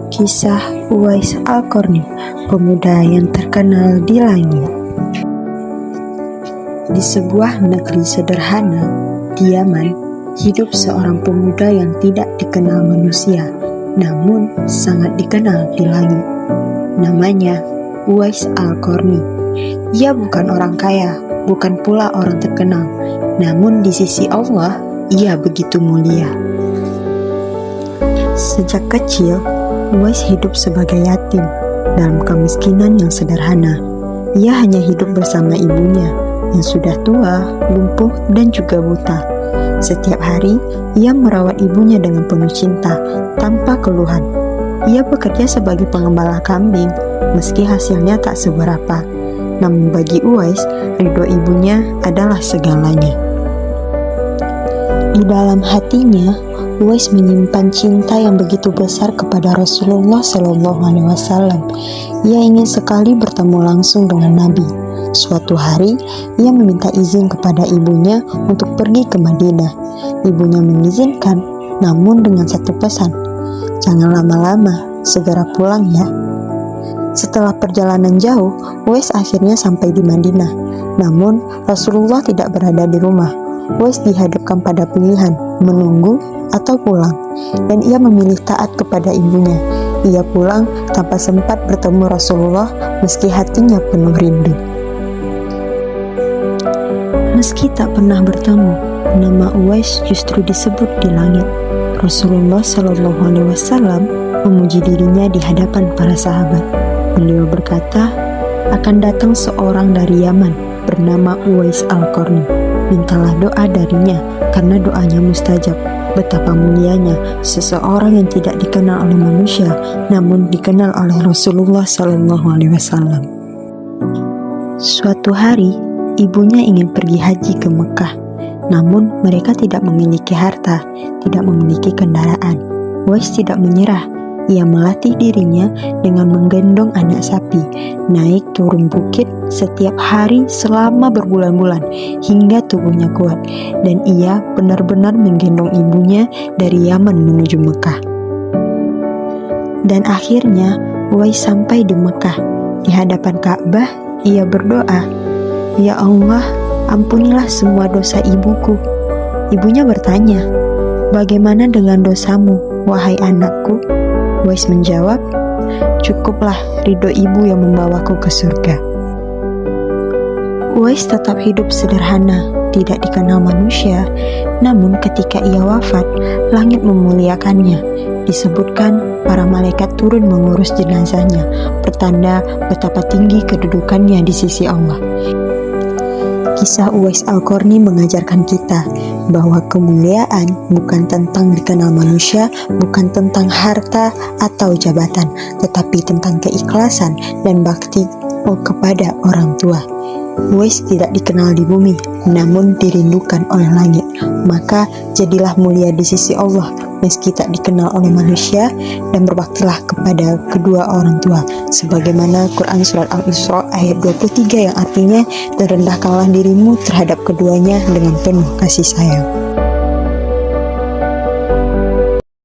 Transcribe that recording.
Kisah Uwais Al-Qarni, pemuda yang terkenal di langit. Di sebuah negeri sederhana di Yaman, hidup seorang pemuda yang tidak dikenal manusia, namun sangat dikenal di langit. Namanya Uwais Al-Qarni. Ia bukan orang kaya, bukan pula orang terkenal, namun di sisi Allah, ia begitu mulia. Sejak kecil, Uwais hidup sebagai yatim dalam kemiskinan yang sederhana. Ia hanya hidup bersama ibunya yang sudah tua, lumpuh, dan juga buta. Setiap hari, ia merawat ibunya dengan penuh cinta, tanpa keluhan. Ia bekerja sebagai pengembala kambing, meski hasilnya tak seberapa. Namun bagi Uwais, ridho ibunya adalah segalanya. Di dalam hatinya, Uwais menyimpan cinta yang begitu besar kepada Rasulullah SAW. Ia ingin sekali bertemu langsung dengan Nabi. Suatu hari, ia meminta izin kepada ibunya untuk pergi ke Madinah. Ibunya mengizinkan, namun dengan satu pesan, "Jangan lama-lama, segera pulang ya." Setelah perjalanan jauh, Uwais akhirnya sampai di Madinah. Namun, Rasulullah tidak berada di rumah. Uwais dihadapkan pada pilihan, menunggu atau pulang, dan ia memilih taat kepada ibunya. Ia pulang tanpa sempat bertemu Rasulullah meski hatinya penuh rindu. Meski tak pernah bertemu, nama Uwais justru disebut di langit. Rasulullah SAW memuji dirinya di hadapan para sahabat. Beliau berkata, akan datang seorang dari Yaman bernama Uwais Al-Qarni. Mintalah doa darinya karena doanya mustajab. Betapa mulianya seseorang yang tidak dikenal oleh manusia, namun dikenal oleh Rasulullah SAW. Suatu hari, ibunya ingin pergi haji ke Mekah, namun mereka tidak memiliki harta, tidak memiliki kendaraan. Uwais tidak menyerah. Ia melatih dirinya dengan menggendong anak sapi, naik turun bukit setiap hari selama berbulan-bulan hingga tubuhnya kuat, dan ia benar-benar menggendong ibunya dari Yaman menuju Mekah. Dan akhirnya Uwais sampai di Mekah. Di hadapan Ka'bah, ia berdoa, "Ya Allah, ampunilah semua dosa ibuku." Ibunya bertanya, "Bagaimana dengan dosamu, wahai anakku?" Uwais menjawab, "Cukuplah ridho ibu yang membawaku ke surga." Uwais tetap hidup sederhana, tidak dikenal manusia, namun ketika ia wafat, langit memuliakannya. Disebutkan para malaikat turun mengurus jenazahnya, pertanda betapa tinggi kedudukannya di sisi Allah. Kisah Uwais Al-Qarni mengajarkan kita bahwa kemuliaan bukan tentang dikenal manusia, bukan tentang harta atau jabatan, tetapi tentang keikhlasan dan bakti kepada orang tua. Uwais tidak dikenal di bumi, namun dirindukan oleh langit. Maka jadilah mulia di sisi Allah meski tak dikenal oleh manusia, dan berbaktilah kepada kedua orang tua, sebagaimana Quran Surat Al-Isra ayat 23 yang artinya, dan rendahkanlah dirimu terhadap keduanya dengan penuh kasih sayang.